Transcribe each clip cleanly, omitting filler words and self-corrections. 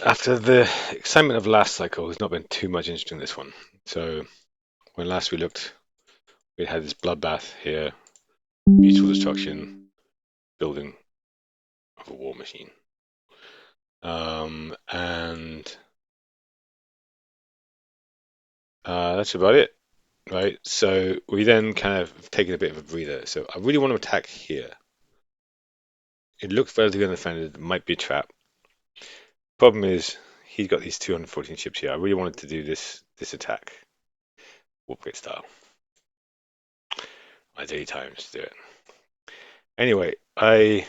After the excitement of last cycle, there's not been too much interest in this one. So when last we looked, we had this bloodbath here, mutual destruction, building of a war machine. And that's about it, right? So we then kind of taken a bit of a breather. So I really want to attack here. It looks relatively undefended, it might be a trap. Problem is, he's got these 214 ships here. I really wanted to do this attack, warp gate style. My daily times to do it. Anyway, I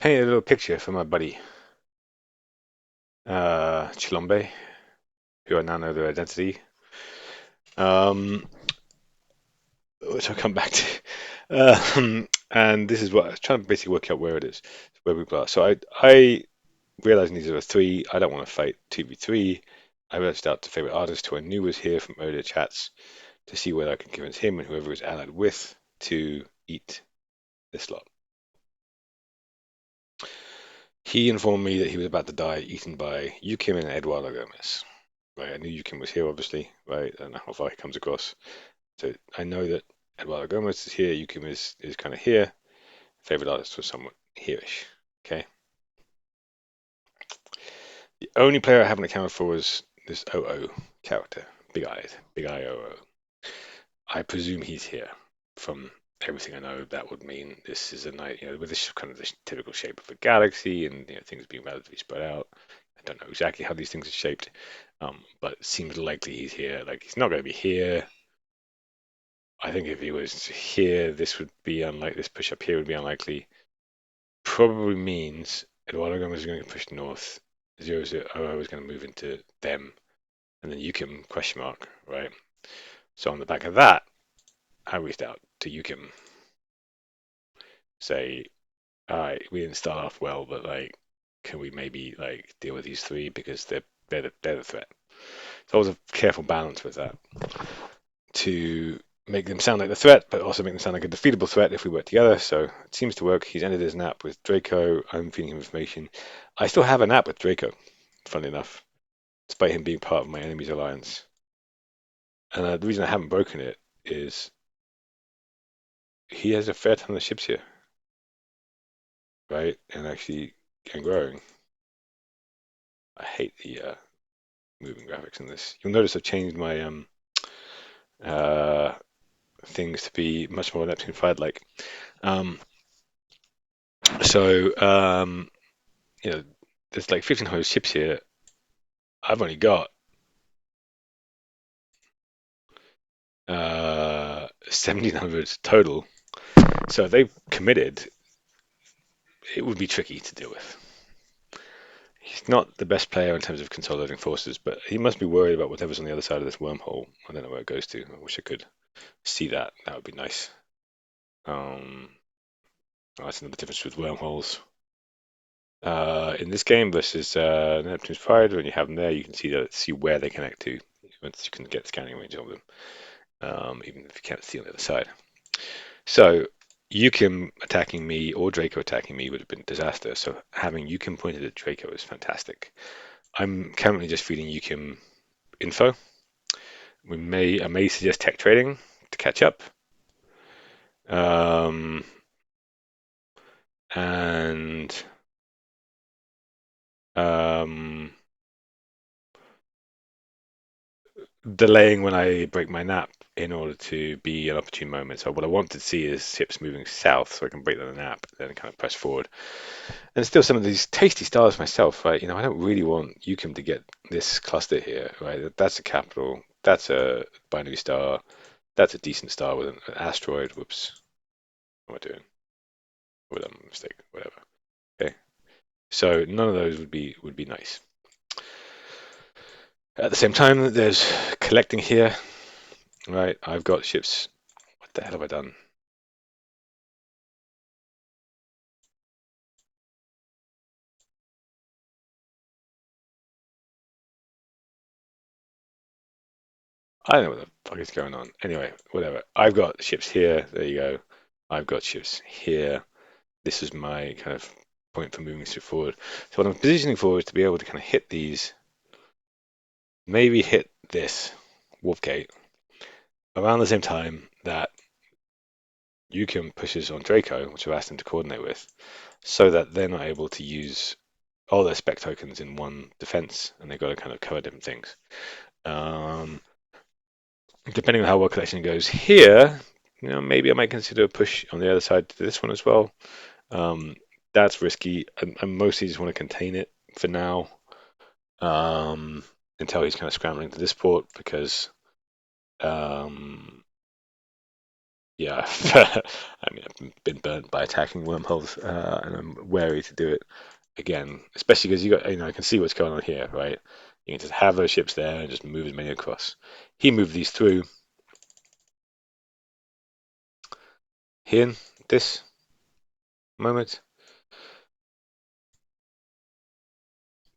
painted a little picture for my buddy, Chilombe, who I now know their identity, um, which I'll come back to. And this is what I was trying to basically work out where it is, where we are. So I realizing these are a three. I don't want to fight 2v3. I reached out to favorite artist who I knew was here from earlier chats to see whether I can convince him and whoever is allied with to eat this lot. He informed me that he was about to die eaten by Yukim and Eduardo Gomez. Right, I knew Yukim was here, obviously. Right, I don't know how far he comes across. So I know that Eduardo Gomez is here. Yukim is kind of here. Favorite artist was somewhat here-ish. Okay. The only player I haven't accounted for was this OO character, big-eyed, big eye OO. I presume he's here. From everything I know, that would mean this is a night, with this kind of the typical shape of a galaxy and things being relatively spread out. I don't know exactly how these things are shaped, but it seems likely he's here. Like he's not going to be here. I think if he was here, this would be unlikely. This push up here would be unlikely. Probably means Eduardo Gomez is going to push north. 000 is going to move into them, and then Yukim question mark, right? So on the back of that, I reached out to Yukim, say, all right, we didn't start off well, but like, can we maybe like deal with these three because they're the threat. So I was a careful balance with that to make them sound like the threat, but also make them sound like a defeatable threat if we work together. So it seems to work. He's ended his nap with Draco. I'm feeding him information. I still have a nap with Draco, funnily enough, despite him being part of my enemy's alliance. And the reason I haven't broken it is he has a fair ton of ships here, right? And actually, and growing. I hate the moving graphics in this. You'll notice I've changed my uh, things to be much more Neptune fired like. Um, so you know, there's like 1,500 ships here. I've only got 1,700 total. So if they committed, it would be tricky to deal with. He's not the best player in terms of consolidating forces, but he must be worried about whatever's on the other side of this wormhole. I don't know where it goes to. I wish I could see that. That would be nice. Um, that's another difference with wormholes. In this game versus Neptune's Pride, when you have them there, you can see where they connect to. Once you can get scanning range of them, even if you can't see on the other side. So Yukim attacking me or Draco attacking me would have been a disaster. So having Yukim pointed at Draco is fantastic. I'm currently just feeding Yukim info. I may suggest tech trading to catch up. Um, and um, delaying when I break my nap in order to be an opportune moment. So what I want to see is ships moving south so I can break the nap, then kind of press forward. And still some of these tasty stars myself, right? I don't really want Yukim to get this cluster here, right? That's a capital. That's a binary star. That's a decent star with an asteroid. Whoops. What am I doing? What a mistake. Whatever. Okay. So none of those would be nice. At the same time, there's collecting here, right? I've got ships. What the hell have I done? I don't know what the fuck is going on. Anyway, whatever. I've got ships here. There you go. I've got ships here. This is my kind of point for moving forward. So what I'm positioning for is to be able to kind of hit these, maybe hit this warp gate around the same time that Yukon pushes on Draco, which I've asked him to coordinate with, so that they're not able to use all their spec tokens in one defense, and they've got to kind of cover different things. Depending on how well collection goes here, maybe I might consider a push on the other side to this one as well. Um, that's risky. I mostly just want to contain it for now, um, until he's kind of scrambling to this port because, yeah, I mean, I've been burnt by attacking wormholes, and I'm wary to do it again, especially because I can see what's going on here, right? You can just have those ships there and just move as many across. He moved these through here in this moment.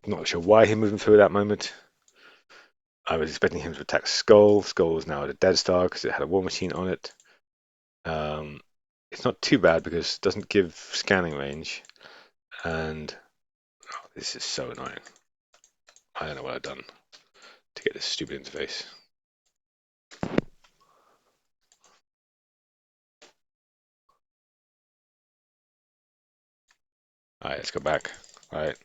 Not sure why he moved them through at that moment. I was expecting him to attack Skull. Skull is now at a dead star because it had a war machine on it. Um, it's not too bad because it doesn't give scanning range. And this is so annoying. I don't know what I've done to get this stupid interface. All right, let's go back. All right.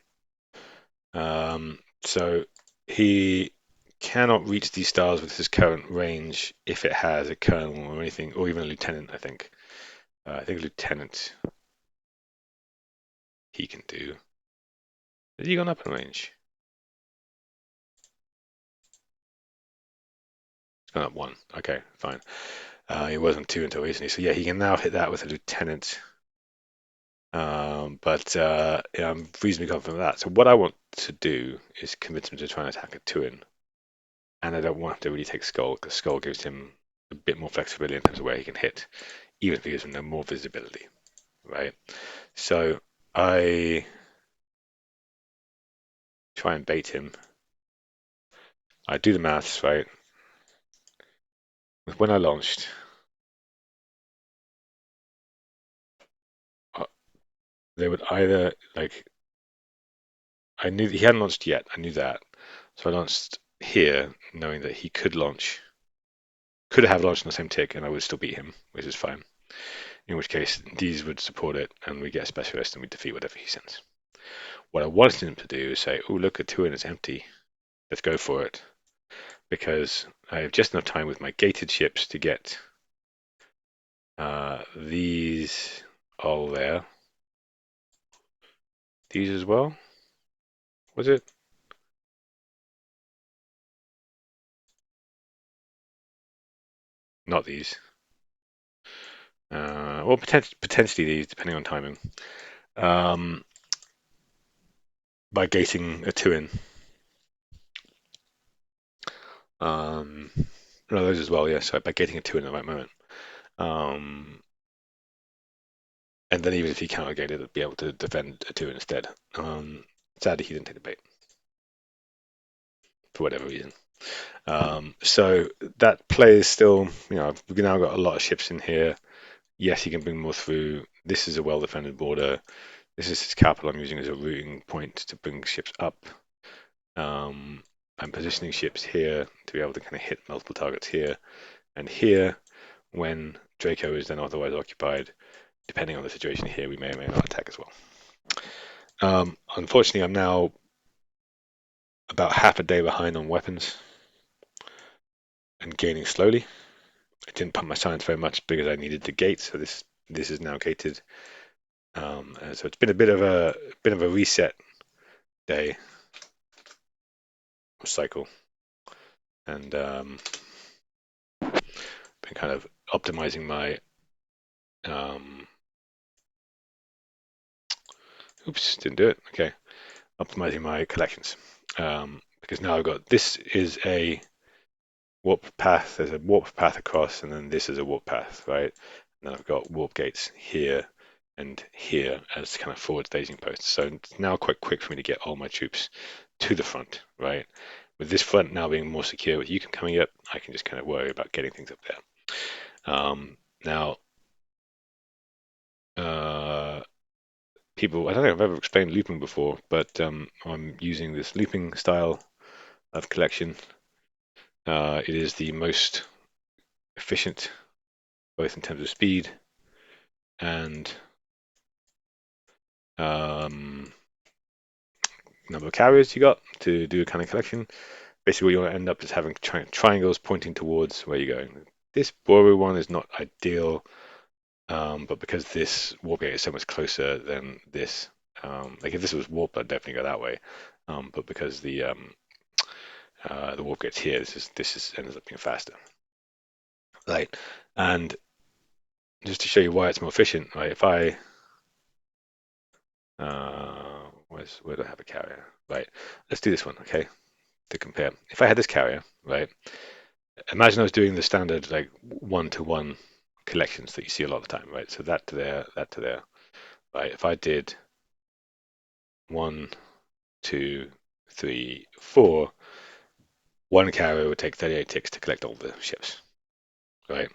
So he cannot reach these stars with his current range if it has a colonel or anything, or even a lieutenant, I think. I think lieutenant he can do. Has he gone up in range? It's gone up one. Okay, fine. He wasn't two until recently. So yeah, he can now hit that with a lieutenant. But yeah, I'm reasonably confident of that. So what I want to do is convince him to try and attack a two-in. And I don't want him to really take Skull, because Skull gives him a bit more flexibility in terms of where he can hit, even if he gives him no more visibility, right? So I try and bait him. I do the maths, right? When I launched, uh, they would either like I knew that he hadn't launched yet. I knew that, so I launched here, knowing that he could have launched on the same tick, and I would still beat him, which is fine. In which case, these would support it, and we get a specialist, and we defeat whatever he sends. What I wanted him to do is say, "Oh, look, a two in is empty. Let's go for it," because I have just enough time with my gated ships to get these all there. These as well. Was it? Not these. Well, potentially these, depending on timing. Um, by gating a two in. Um, no, those as well. Yeah, so by gating a two in the right moment. Um, and then even if he counter gated, it'd be able to defend a two in instead. Sadly, he didn't take the bait for whatever reason. So that play is still, we've now got a lot of ships in here. Yes, he can bring more through. This is a well-defended border. This is his capital I'm using as a routing point to bring ships up. I'm positioning ships here to be able to kind of hit multiple targets here and here when Draco is then otherwise occupied. Depending on the situation here, we may or may not attack as well. Unfortunately, I'm now about half a day behind on weapons and gaining slowly. I didn't pump my science very much because I needed the gate, so this is now gated. So it's been a bit of a reset day or cycle, and been kind of optimizing my oops, didn't do it. Okay, optimizing my collections, because now I've got this is a warp path. There's a warp path across, and then this is a warp path, right? And then I've got warp gates here and here as kind of forward staging posts. So it's now quite quick for me to get all my troops to the front, right? With this front now being more secure, with Yukon coming up, I can just kind of worry about getting things up there. Now, uh, people, I don't think I've ever explained looping before, but I'm using this looping style of collection. It is the most efficient, both in terms of speed and um, number of carriers you got to do a kind of collection. Basically, what you want to end up is having triangles pointing towards where you're going. This Boru one is not ideal, but because this warp gate is so much closer than this, like if this was warp, I'd definitely go that way. But because the warp gate's here, this is ends up being faster, right? And just to show you why it's more efficient, right? If I where do I have a carrier? Right, let's do this one, okay? To compare, if I had this carrier, right? Imagine I was doing the standard like one-to-one collections that you see a lot of the time, right? So that to there, that to there, right? If I did 1, 2, 3, 4, one carrier would take 38 ticks to collect all the ships, right?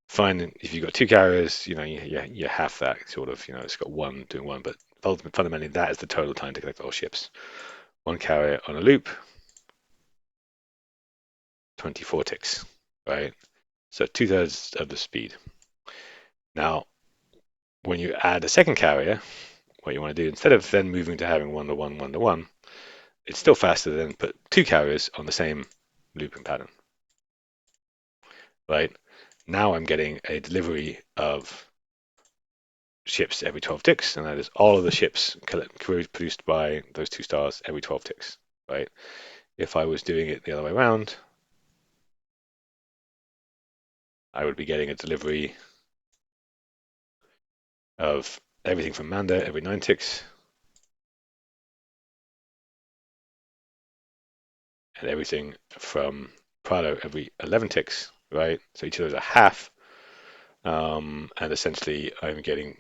Fine, if you've got two carriers, you half that sort of, it's got one doing one, but fundamentally that is the total time to collect all ships. One carrier on a loop, 24 ticks, right? So two-thirds of the speed. Now, when you add a second carrier, what you want to do, instead of then moving to having one-to-one, one-to-one, it's still faster than put two carriers on the same looping pattern, right? Now I'm getting a delivery of ships every 12 ticks, and that is all of the ships produced by those two stars every 12 ticks, right? If I was doing it the other way around, I would be getting a delivery of everything from Manda every 9 ticks, and everything from Prado every 11 ticks, right? So each of those are half, and essentially I'm getting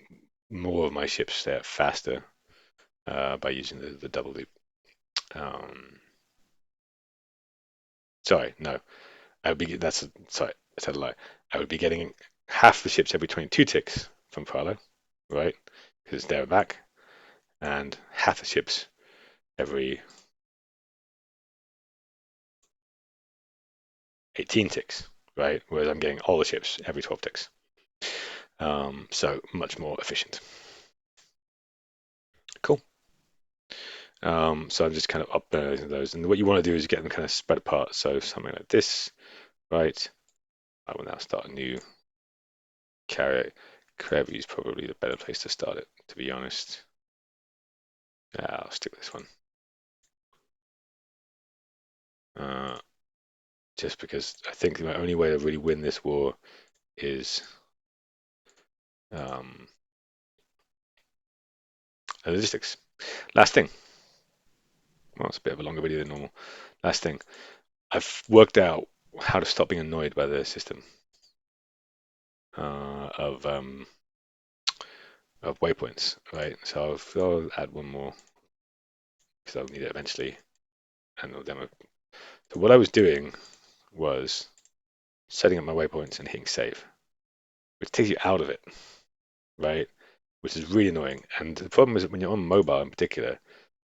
more of my ships there faster by using the double loop. Um, sorry, no, I would be sorry, I said a lie. I would be getting half the ships every 22 ticks from Prado, right? Because it's there and back, and half the ships every 18 ticks, right? Whereas I'm getting all the ships every 12 ticks. So much more efficient. Cool. So I'm just kind of optimizing those. And what you want to do is get them kind of spread apart. So something like this, right? I will now start a new carrier. Krevy is probably the better place to start it, to be honest. I'll stick with this one. Uh, just because I think the only way to really win this war is um, logistics. Last thing. Well, it's a bit of a longer video than normal. Last thing. I've worked out how to stop being annoyed by the system uh, of um, of waypoints, right? So I'll add one more because I'll need it eventually, and I'll demo. So what I was doing was setting up my waypoints and hitting save, which takes you out of it, right? Which is really annoying. And the problem is that when you're on mobile in particular,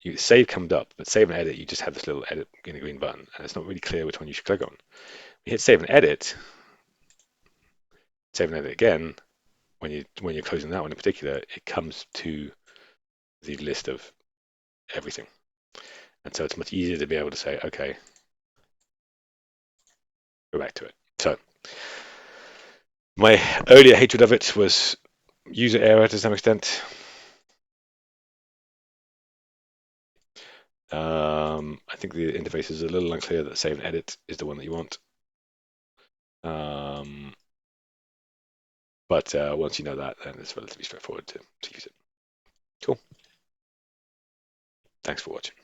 you save comes up, but save and edit, you just have this little edit in the green button, and it's not really clear which one you should click on. You hit save and edit again. When you're closing that one in particular, it comes to the list of everything. And so it's much easier to be able to say, okay, go back to it. So my earlier hatred of it was user error to some extent. I think the interface is a little unclear that save and edit is the one that you want. But once you know that, then it's relatively straightforward to use it. Cool. Thanks for watching.